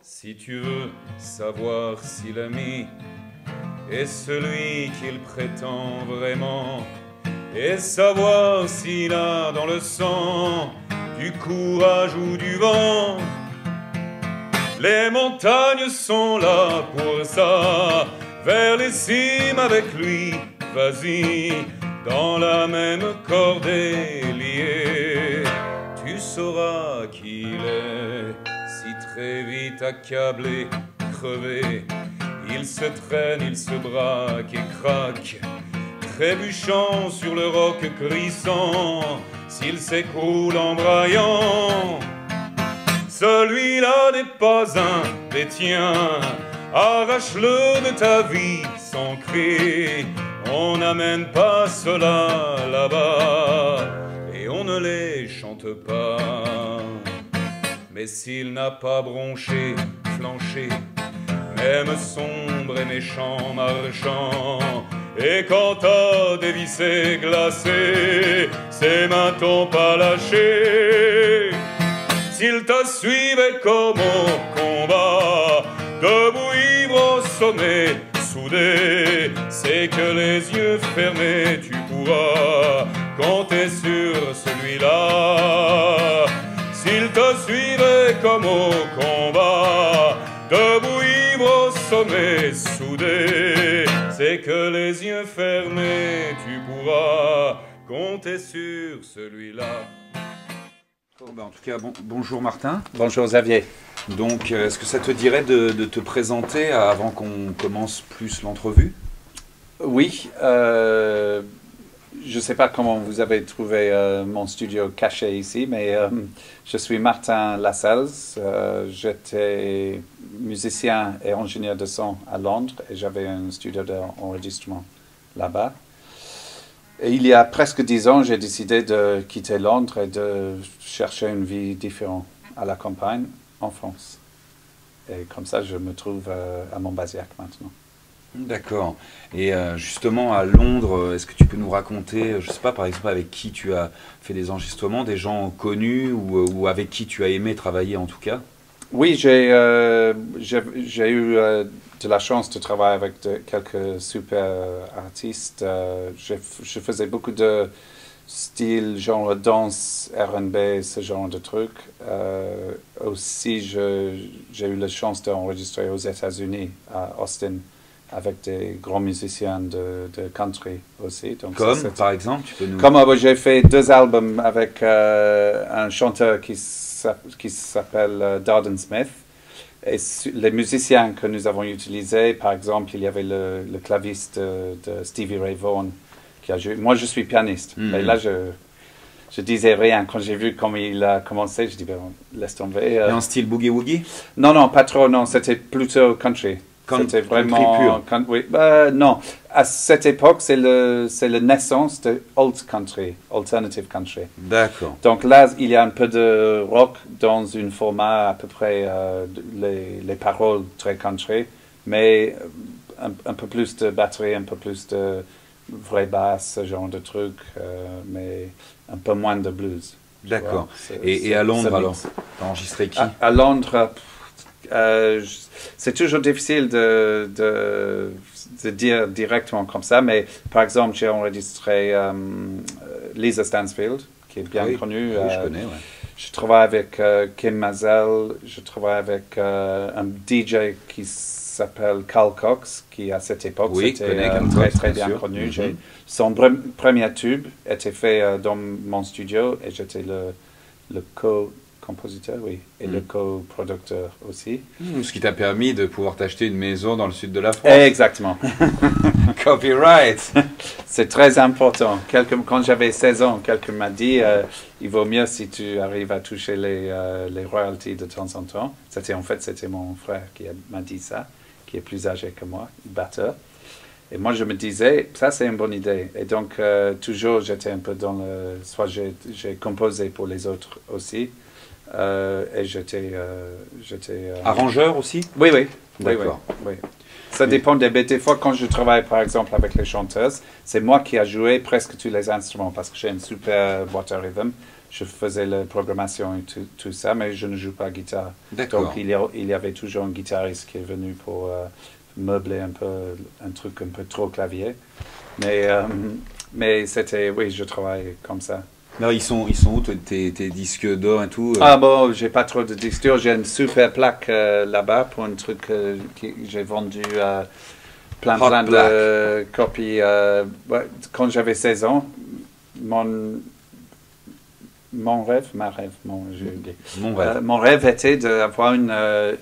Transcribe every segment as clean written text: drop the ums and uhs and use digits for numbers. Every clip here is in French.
Si tu veux savoir si l'ami est celui qu'il prétend vraiment, et savoir s'il a dans le sang du courage ou du vent, les montagnes sont là pour ça, vers les cimes avec lui, vas-y, dans la même cordée liée. Tu sauras qu'il est si très vite accablé, crevé. Il se traîne, il se braque et craque, trébuchant sur le roc crissant, s'il s'écroule en braillant. Celui-là n'est pas un des tiens, arrache-le de ta vie sans cri. On n'amène pas cela là-bas et on ne les chante pas. Mais s'il n'a pas bronché, flanché, même sombre et méchant marchand, et quand t'as dévissé, glacé, ses mains t'ont pas lâché, s'il te suivait comme au combat, debout ivre au sommet, soudé, c'est que les yeux fermés tu pourras compter sur celui-là. S'il te suivait comme au combat, debout ivre au sommet, soudé, c'est que les yeux fermés tu pourras compter sur celui-là. En tout cas, bonjour Martin. Bonjour Xavier. Donc, est-ce que ça te dirait de te présenter avant qu'on commence plus l'entrevue? Oui, je ne sais pas comment vous avez trouvé mon studio caché ici, mais je suis Martin Lascelles. J'étais musicien et ingénieur de son à Londres et j'avais un studio d'enregistrement là-bas. Et il y a presque 10 ans, j'ai décidé de quitter Londres et de chercher une vie différente à la campagne en France. Et comme ça, je me trouve à Montbazillac maintenant. D'accord. Et justement, à Londres, est-ce que tu peux nous raconter, je ne sais pas, par exemple, avec qui tu as fait des enregistrements, des gens connus ou avec qui tu as aimé travailler en tout cas? Oui, j'ai eu de la chance de travailler avec quelques super artistes. Je faisais beaucoup de style, genre danse, R&B, ce genre de trucs. Aussi, j'ai eu la chance d'enregistrer aux États-Unis, à Austin, avec des grands musiciens de country aussi. Donc comme, par exemple, tu peux nous... Comme j'ai fait 2 albums avec un chanteur qui s'appelle Darden Smith. Et les musiciens que nous avons utilisés, par exemple, il y avait le claviste de Stevie Ray Vaughan qui a joué. Moi, je suis pianiste. Et là, je disais rien. Quand j'ai vu comment il a commencé, je dis, ben, laisse tomber. Et en style boogie-woogie? Non, pas trop, non. C'était plutôt country. C'était vraiment country pur. Oui, non, à cette époque, c'est la naissance de old country, alternative country. D'accord. Donc là, il y a un peu de rock dans un format à peu près les paroles très country, mais un peu plus de batterie, un peu plus de vraie basse, ce genre de truc, mais un peu moins de blues. D'accord. Et à Londres alors, t'as enregistré qui? À Londres. C'est toujours difficile de dire directement comme ça, mais par exemple, j'ai enregistré Lisa Stansfield, qui est bien connue. Oui, je connais, ouais. Je travaille avec Kim Mazel, je travaille avec un DJ qui s'appelle Carl Cox, qui à cette époque était très bien connu. Son premier tube était fait dans mon studio et j'étais le compositeur, oui, et le co-producteur aussi. Ce qui t'a permis de pouvoir t'acheter une maison dans le sud de la France. Exactement. Copyright. C'est très important. Quand j'avais 16 ans, quelqu'un m'a dit il vaut mieux si tu arrives à toucher les royalties de temps en temps. C'était mon frère qui m'a dit ça, qui est plus âgé que moi, batteur. Et moi, je me disais, ça c'est une bonne idée. Et donc, toujours, j'étais un peu dans le... Soit j'ai composé pour les autres aussi. Et j'étais arrangeur aussi? Oui. D'accord. Oui. Ça dépend des fois quand je travaille par exemple avec les chanteuses, c'est moi qui ai joué presque tous les instruments parce que j'ai une super boîte à rythme. je faisais la programmation et tout ça, mais je ne joue pas guitare. D'accord. Donc il y avait toujours un guitariste qui est venu pour meubler un peu un truc un peu trop clavier. Mais c'était, oui, je travaille comme ça. Alors, ils sont où tes disques d'or et tout Ah bon, j'ai pas trop de disques durs. J'ai une super plaque là-bas pour un truc que j'ai vendu plein de copies. Ouais, quand j'avais 16 ans, mon, j'ai oublié. Mon rêve était d'avoir un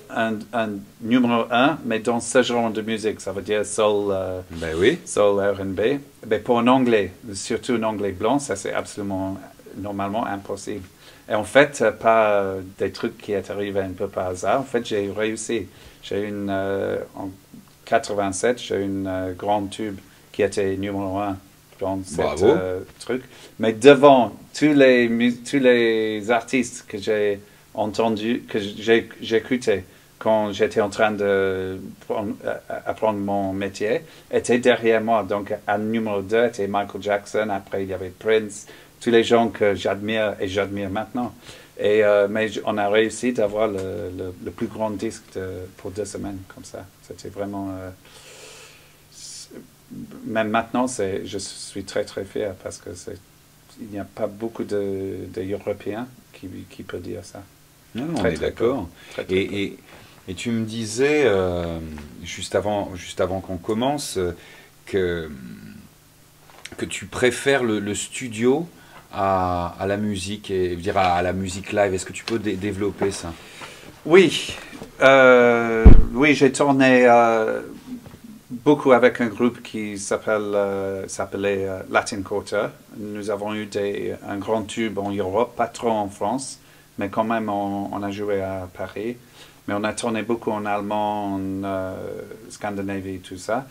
numéro 1, mais dans ce genre de musique, ça veut dire soul, Ben oui. soul R&B. Mais pour un anglais, surtout un anglais blanc, ça c'est absolument, normalement impossible. Et en fait, pas des trucs qui est arrivé un peu par hasard. En fait, j'ai réussi. J'ai en 87, j'ai une grande tube qui était numéro 1 dans cette truc. Mais devant tous les artistes que j'ai entendus, que j'ai écoutés quand j'étais en train d'apprendre mon métier, étaient derrière moi. Donc, à numéro 2 était Michael Jackson. Après, il y avait Prince. Tous les gens que j'admire et j'admire maintenant. Mais on a réussi d'avoir le plus grand disque pour 2 semaines comme ça. C'était vraiment... même maintenant, je suis très très fier parce que il n'y a pas beaucoup d'Européens qui peuvent dire ça. Non, on est d'accord. Et tu me disais, juste avant qu'on commence, que tu préfères le studio à la musique, et je veux dire à la musique live. Est-ce que tu peux développer ça? Oui, oui, j'ai tourné beaucoup avec un groupe qui s'appelait Latin Quarter. Nous avons eu un grand tube en Europe, pas trop en France, mais quand même on a joué à Paris. Mais on a tourné beaucoup en allemand, en Scandinavie, tout ça.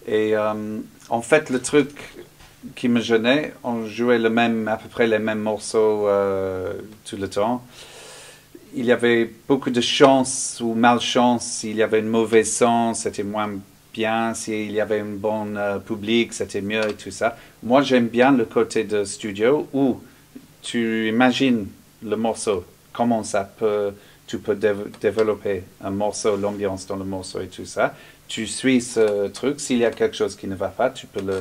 Et en fait, le truc qui me gênait, on jouait à peu près les mêmes morceaux tout le temps. Il y avait beaucoup de chance ou malchance. S'il y avait une mauvaise son, c'était moins bien. S'il y avait un bon public, c'était mieux et tout ça. Moi, j'aime bien le côté de studio où tu imagines le morceau, comment tu peux développer un morceau, l'ambiance dans le morceau et tout ça. Tu suis ce truc. S'il y a quelque chose qui ne va pas, tu peux le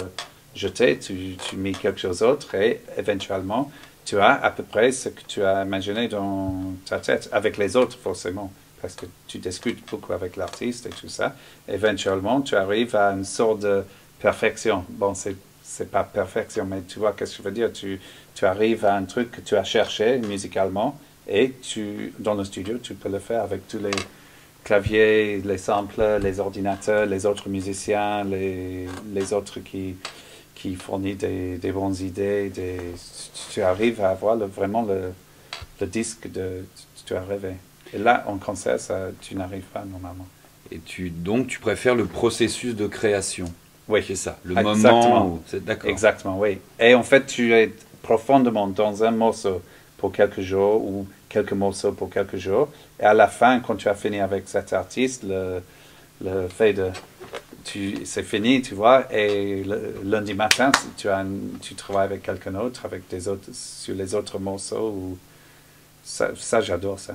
jeter, tu mets quelque chose d'autre et éventuellement, tu as à peu près ce que tu as imaginé dans ta tête, avec les autres forcément, parce que tu discutes beaucoup avec l'artiste et tout ça. Éventuellement, tu arrives à une sorte de perfection. Bon, c'est pas perfection, mais tu vois ce que je veux dire. Tu arrives à un truc que tu as cherché musicalement et dans le studio, tu peux le faire avec tous les claviers, les samples, les ordinateurs, les autres musiciens, les autres qui fournit des bonnes idées. Tu arrives à avoir vraiment le disque tu as rêvé. Et là, en concert, tu n'arrives pas normalement. Et donc, tu préfères le processus de création. Oui. C'est ça, le Exactement. moment où... D'accord. Exactement, oui. Et en fait, tu es profondément dans un morceau pour quelques jours ou quelques morceaux pour quelques jours. Et à la fin, quand tu as fini avec cet artiste, le fait de... c'est fini, tu vois, et le lundi matin, tu travailles avec quelqu'un d'autre, sur les autres morceaux. Ça j'adore ça.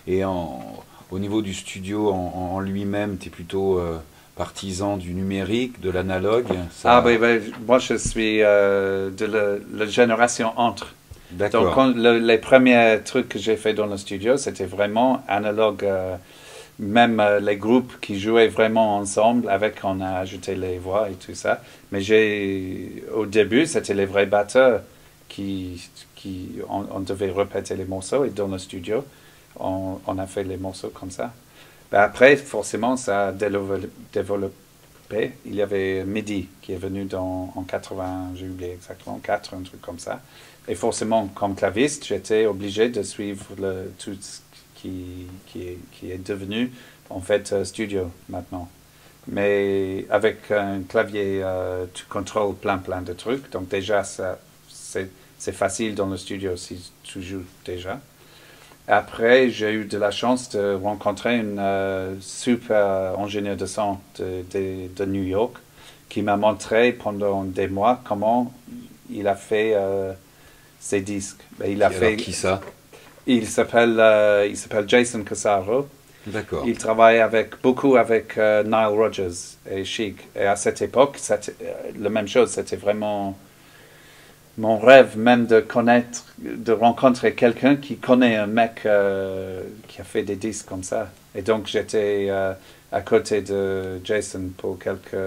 Et au niveau du studio en lui-même, tu es plutôt partisan du numérique, de l'analogue? Ah oui, moi je suis de la génération entre. D'accord. Donc les premiers trucs que j'ai fait dans le studio, c'était vraiment analogue. Même les groupes qui jouaient vraiment ensemble, on a ajouté les voix et tout ça. Mais au début, c'était les vrais batteurs on devait répéter les morceaux et dans le studio, on a fait les morceaux comme ça. Ben après, forcément, ça a développé. Il y avait Midi qui est venu en 80, j'ai oublié exactement, 4, un truc comme ça. Et forcément, comme claviste, j'étais obligé de suivre tout ce qui est devenu en fait studio maintenant. Mais avec un clavier, tu contrôles plein de trucs. Donc déjà, c'est facile dans le studio si tu joues déjà. Après, j'ai eu de la chance de rencontrer une super ingénieur de son de New York qui m'a montré pendant des mois comment il a fait ses disques. Et Alors, qui ça? Il s'appelle Jason Casaro. D'accord. Il travaille beaucoup avec Nile Rodgers et Chic. Et à cette époque, la même chose, c'était vraiment mon rêve même de rencontrer quelqu'un qui connaît un mec qui a fait des disques comme ça. Et donc j'étais à côté de Jason pour quelques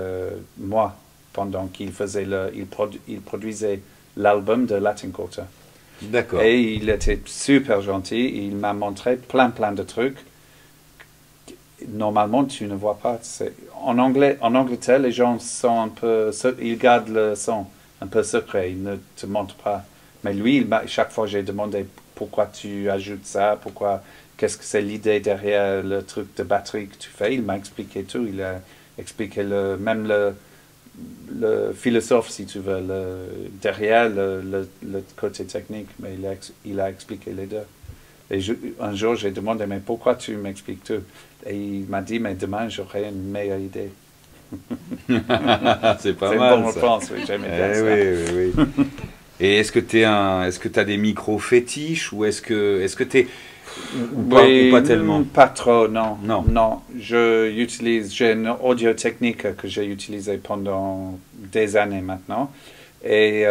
mois pendant qu'il il produisait l'album de Latin Quarter. D'accord. Et il était super gentil. Il m'a montré plein de trucs. Normalement, tu ne vois pas. En Angleterre, les gens sont un peu, ils gardent le son un peu secret. Ils ne te montrent pas. Mais lui, chaque fois, j'ai demandé pourquoi tu ajoutes ça, qu'est-ce que c'est l'idée derrière le truc de batterie que tu fais. Il m'a expliqué tout. Il a expliqué même le philosophe, si tu veux, derrière le côté technique. Mais il a expliqué les deux. Et un jour, j'ai demandé, mais pourquoi tu m'expliques tout? Et il m'a dit, mais demain, j'aurai une meilleure idée. C'est pas C'est mal, une bonne ça. réponse, oui, j'aimais bien ça. Oui. Et est-ce que tu as des micros fétiches ou est-ce que t'es ou pas tellement? Pas trop, non. Non. J'ai une audio technique que j'ai utilisée pendant des années maintenant. Et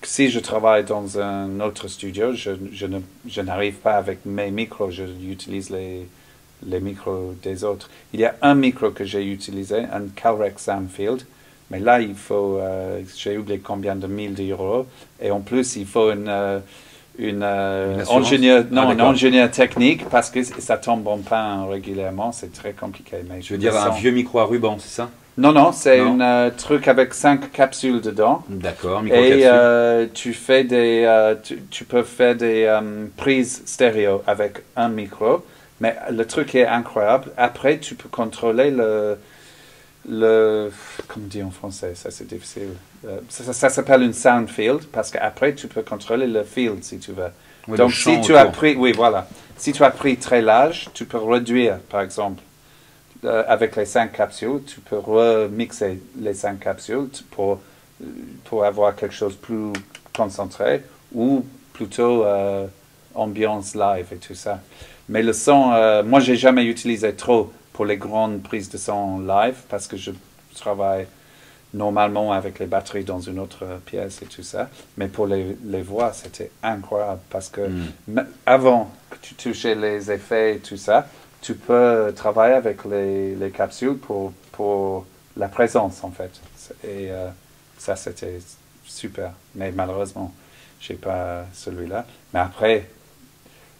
si je travaille dans un autre studio, je n'arrive pas avec mes micros, j'utilise les micros des autres. Il y a un micro que j'ai utilisé, un Calrec Soundfield, mais là, j'ai oublié combien de 1000 €, et en plus, il faut un ingénieur technique, parce que ça tombe en panne régulièrement, c'est très compliqué. Mais je veux dire un vieux micro à ruban, c'est ça? Non, c'est un truc avec 5 capsules dedans. D'accord, micro-capsule. Et tu peux faire des prises stéréo avec un micro. Mais le truc est incroyable. Après, tu peux contrôler comment on dit en français, ça c'est difficile. Ça s'appelle une sound field parce qu'après, tu peux contrôler le field si tu veux. Oui, donc, si tu as pris, si tu as pris très large, tu peux réduire, par exemple. Avec les 5 capsules, tu peux remixer les 5 capsules pour avoir quelque chose de plus concentré ou plutôt ambiance live et tout ça. Mais le son, moi, j'ai jamais utilisé trop pour les grandes prises de son live parce que je travaille normalement avec les batteries dans une autre pièce et tout ça. Mais pour les voix, c'était incroyable parce que avant que tu touchais les effets et tout ça, tu peux travailler avec les capsules pour la présence, en fait. Et ça, c'était super. Mais malheureusement, je n'ai pas celui-là. Mais après,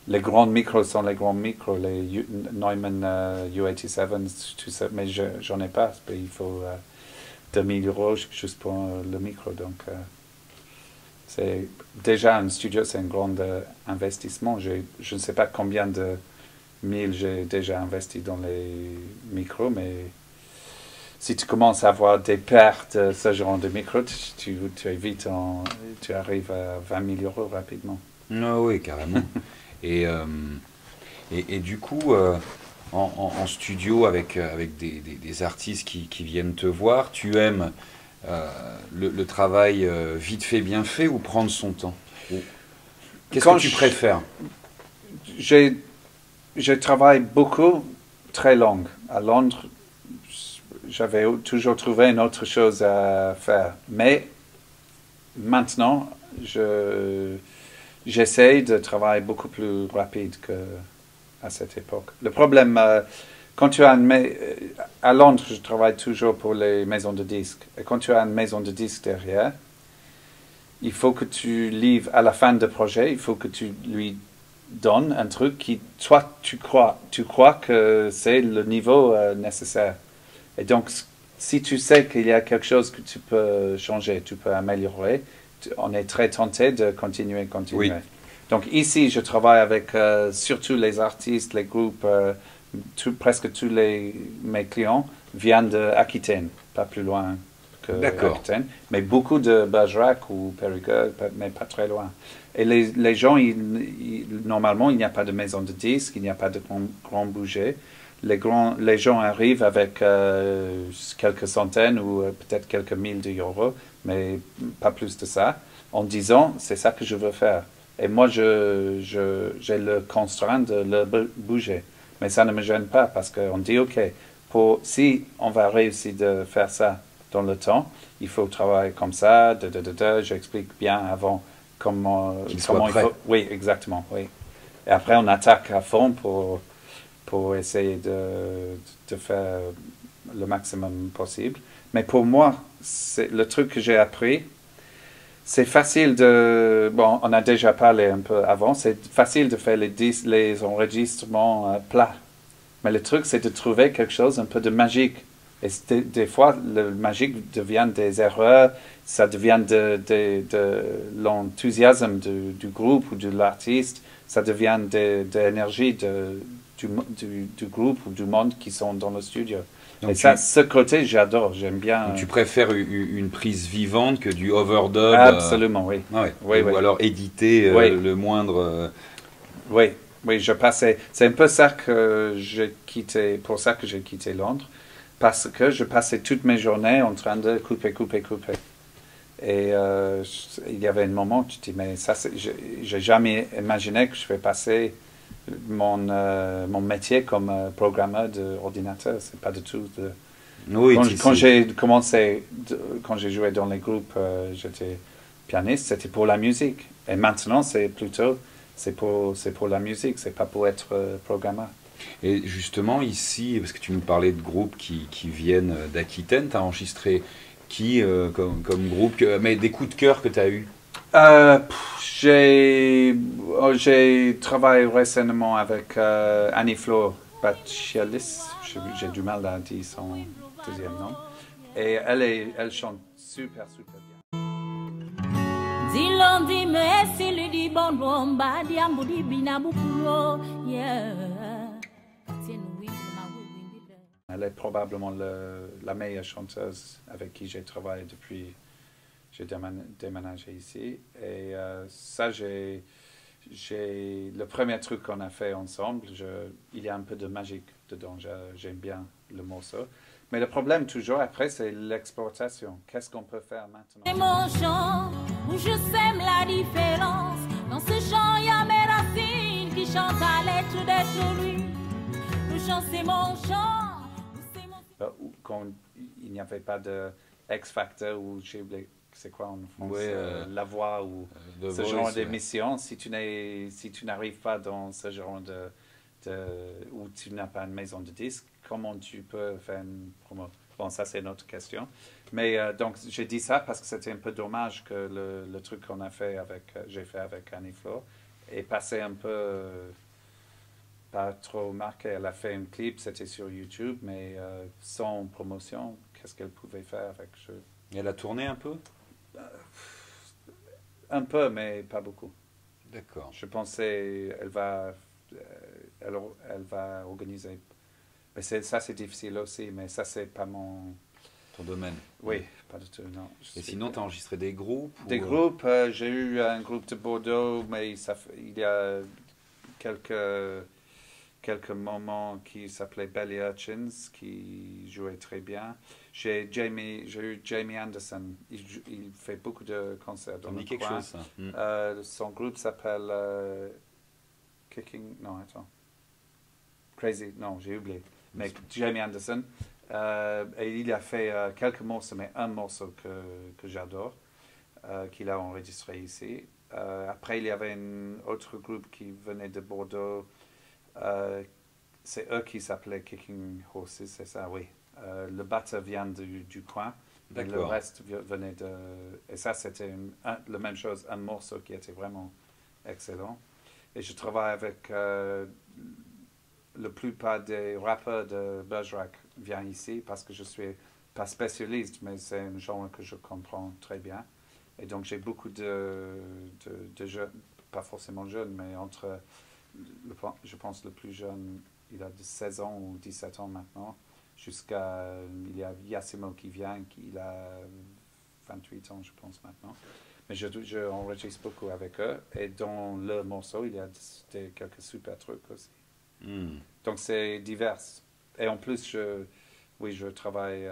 les grands micros sont les grands micros, les Neumann U87, tout ça. Mais j'en ai pas. Il faut 2000 € juste pour le micro. Donc, c'est déjà un studio, c'est un grand investissement. Je ne sais pas combien de 1000 j'ai déjà investi dans les micros, mais si tu commences à avoir des pertes de ce genre de micros, tu arrives à 20 000 € rapidement. Ah oui, carrément. et du coup, en studio avec des artistes qui viennent te voir, tu aimes le travail vite fait, bien fait ou prendre son temps? Qu'est-ce que tu préfères? Je travaille beaucoup, très long. À Londres, j'avais toujours trouvé une autre chose à faire. Mais maintenant, j'essaie de travailler beaucoup plus rapide qu'à cette époque. Le problème, quand tu as à Londres, je travaille toujours pour les maisons de disques. Et quand tu as une maison de disques derrière, il faut que tu livres à la fin du projet, il faut que tu lui donne un truc qui, toi, tu crois que c'est le niveau nécessaire. Et donc, si tu sais qu'il y a quelque chose que tu peux changer, tu peux améliorer, on est très tenté de continuer. Oui. Donc ici, je travaille avec surtout les artistes, les groupes, presque tous mes clients viennent d'Aquitaine, pas plus loin que Aquitaine, mais beaucoup de Bergerac ou Périgueux, mais pas très loin. Et les gens, normalement, il n'y a pas de maison de disques, il n'y a pas de grand budget. Les gens arrivent avec quelques centaines ou peut-être quelques 1000 €, mais pas plus de ça. en disant, c'est ça que je veux faire. Et moi, j'ai le constraint de le bouger. Mais ça ne me gêne pas parce qu'on dit, OK, si on va réussir de faire ça dans le temps, il faut travailler comme ça, j'explique bien avant comment Qu'il soit prêt. il faut. Oui, exactement, oui. Et après, on attaque à fond pour essayer de faire le maximum possible. Mais pour moi, c'est le truc que j'ai appris. C'est facile de... Bon, on a déjà parlé un peu avant. C'est facile de faire les enregistrements plats. Mais le truc, c'est de trouver quelque chose un peu de magique. Et des fois, le magique devient des erreurs, ça devient de l'enthousiasme du groupe ou de l'artiste, ça devient de l'énergie du groupe ou du monde qui sont dans le studio. Donc Et ça, ce côté, j'adore, j'aime bien. Donc tu préfères une prise vivante que du overdub Absolument, oui. Ouais. Oui, Ou oui. alors éditer Oui. le moindre... Oui, oui, je passais. C'est un peu ça que j'ai quitté, pour ça que j'ai quitté Londres, parce que je passais toutes mes journées en train de couper. Et il y avait un moment où tu te dis, mais ça, j'ai jamais imaginé que je vais passer mon métier comme programmeur d'ordinateur. C'est pas du tout. Oui, Quand j'ai commencé, quand j'ai joué dans les groupes, j'étais pianiste, c'était pour la musique. Et maintenant, c'est plutôt, c'est pour la musique, c'est pas pour être programmeur. Et justement, ici, parce que tu nous parlais de groupes qui viennent d'Aquitaine, tu as enregistré qui comme groupe, mais des coups de cœur que tu as eus? J'ai travaillé récemment avec Annie Flo Bachialis, j'ai du mal à dire son deuxième nom, et elle chante super bien. Elle est probablement la meilleure chanteuse avec qui j'ai travaillé depuis que j'ai déménagé ici. Et ça, le premier truc qu'on a fait ensemble, il y a un peu de magique dedans. J'aime bien le morceau. Mais le problème toujours après, c'est l'exportation. Qu'est-ce qu'on peut faire maintenant? C'est mon chant où je sème la différence. Dans ce chant, il y a mes racines qui chantent à l'être d'être lui. Le chant, c'est mon chant. Quand il n'y avait pas de X-Factor ou c'est quoi en France, La Voix ou ce genre d'émission, si tu n'arrives pas dans ce genre où tu n'as pas une maison de disques, comment tu peux faire une promo? Bon, ça c'est une autre question. Mais donc j'ai dit ça parce que c'était un peu dommage que le truc qu'on a fait j'ai fait avec Annie Flo est passé un peu pas trop marqué. Elle a fait un clip, c'était sur YouTube, mais sans promotion, qu'est-ce qu'elle pouvait faire avec Elle a tourné un peu? Un peu, mais pas beaucoup. D'accord. Je pensais elle va organiser. Mais ça, c'est difficile aussi, mais ça, c'est pas Ton domaine? Oui, pas du tout, non. Et sinon, tu as enregistré des groupes? Des groupes, j'ai eu un groupe de Bordeaux, mais il y a quelques moments qui s'appelaient Belly Urchins, qui jouaient très bien. J'ai eu Jamie Anderson, il fait beaucoup de concerts dans le coin. Quelque chose, ça. Son groupe s'appelle Kicking... Non, attends. Crazy, non, j'ai oublié. Mais Jamie Anderson. Et il a fait quelques morceaux, mais un morceau que j'adore, qu'il a enregistré ici. Après, il y avait un autre groupe qui venait de Bordeaux. C'est eux qui s'appelaient Kicking Horses, c'est ça, oui. Le batteur vient du coin, mais le reste venait de... Et ça, c'était la même chose, un morceau qui était vraiment excellent. Et je travaille avec... la plupart des rappeurs de Bergerac viennent ici parce que je ne suis pas spécialiste, mais c'est un genre que je comprends très bien. Et donc j'ai beaucoup de jeunes, pas forcément jeunes, mais je pense le plus jeune, il a 16 ans ou 17 ans maintenant, jusqu'à, il y a Yassimo qui vient, il a 28 ans je pense maintenant. Mais je enregistre beaucoup avec eux, et dans le morceau, il y a quelques super trucs aussi. Donc c'est divers. Et en plus, je travaille,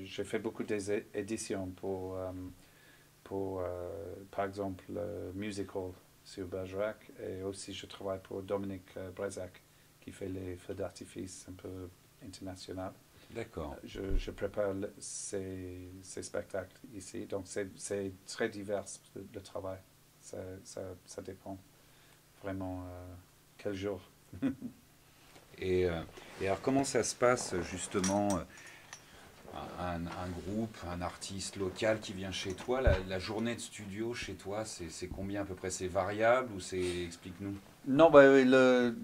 j'ai fait beaucoup d'éditions pour pour, par exemple, le musical sur Bergerac, et aussi je travaille pour Dominique Brezac, qui fait les feux d'artifice un peu internationaux. D'accord. Je prépare ces spectacles ici, donc c'est très divers le travail. Ça dépend vraiment quel jour. Et alors comment ça se passe justement, un groupe, un artiste local qui vient chez toi, la journée de studio chez toi, c'est combien à peu près? C'est variable ou c'est... Explique-nous. Non, ben,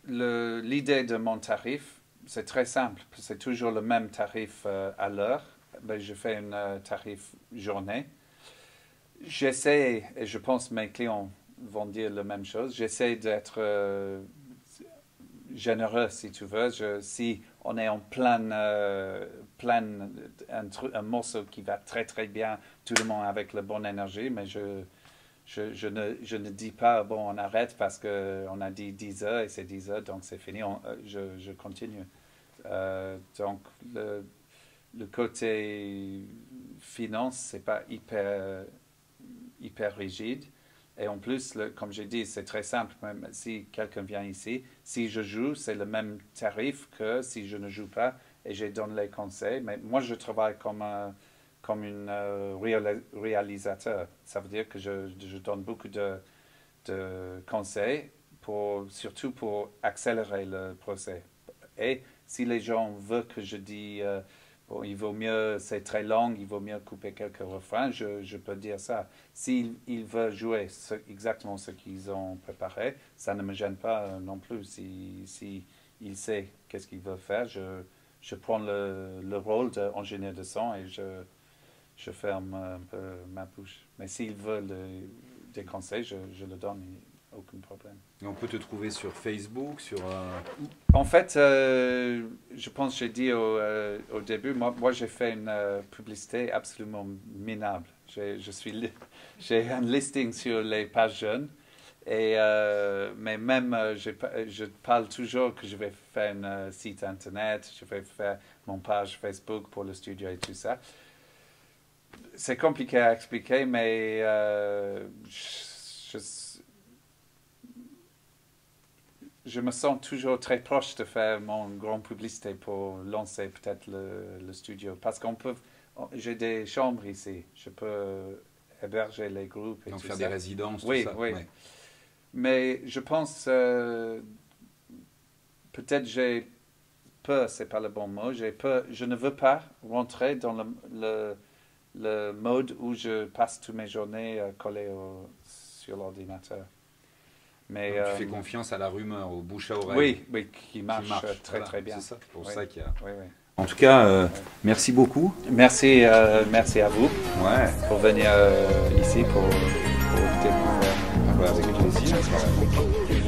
l'idée de mon tarif, c'est très simple. C'est toujours le même tarif à l'heure. Ben, je fais un tarif journée. J'essaie, et je pense que mes clients vont dire la même chose, j'essaie d'être généreux, si tu veux. Si on est en un morceau qui va très très bien, tout le monde avec la bonne énergie, mais je ne dis pas, bon, on arrête parce qu'on a dit 10 heures et c'est 10 heures, donc c'est fini, je continue. Donc, le côté finance, c'est pas hyper rigide. Et en plus, comme j'ai dit, c'est très simple. Même si quelqu'un vient ici, si je joue, c'est le même tarif que si je ne joue pas et je donne les conseils. Mais moi, je travaille comme un réalisateur. Ça veut dire que je donne beaucoup de conseils, surtout pour accélérer le procès. Et si les gens veulent que je dise, bon, il vaut mieux, c'est très long, il vaut mieux couper quelques refrains, je peux dire ça. S'ils veulent jouer exactement ce qu'ils ont préparé, ça ne me gêne pas non plus. Si il sait qu'est-ce qu'il veut faire, je prends le rôle d'ingénieur de son et je ferme un peu ma bouche. Mais s'ils veulent des conseils, je le donne, aucun problème. Et on peut te trouver sur Facebook, sur... En fait, je pense que j'ai dit au début, moi j'ai fait une publicité absolument minable. J'ai un listing sur les pages jeunes, mais même je parle toujours que je vais faire un site internet, je vais faire mon page Facebook pour le studio et tout ça. C'est compliqué à expliquer, mais je me sens toujours très proche de faire mon grand publicité pour lancer peut-être le studio. Parce j'ai des chambres ici, je peux héberger les groupes et donc tout faire ça. Des résidences, Oui, tout ça. oui. Ouais. Mais je pense, peut-être j'ai peur, c'est pas le bon mot, je ne veux pas rentrer dans le mode où je passe toutes mes journées collé sur l'ordinateur. Mais, donc, tu fais confiance à la rumeur, au bouche à oreille. Oui, qui marche très voilà, très bien. C'est ça, pour Oui. ça qu'il y a... Oui, oui. En tout cas, merci beaucoup. Merci à vous Ouais. pour venir ici pour découvrir. Avec plaisir.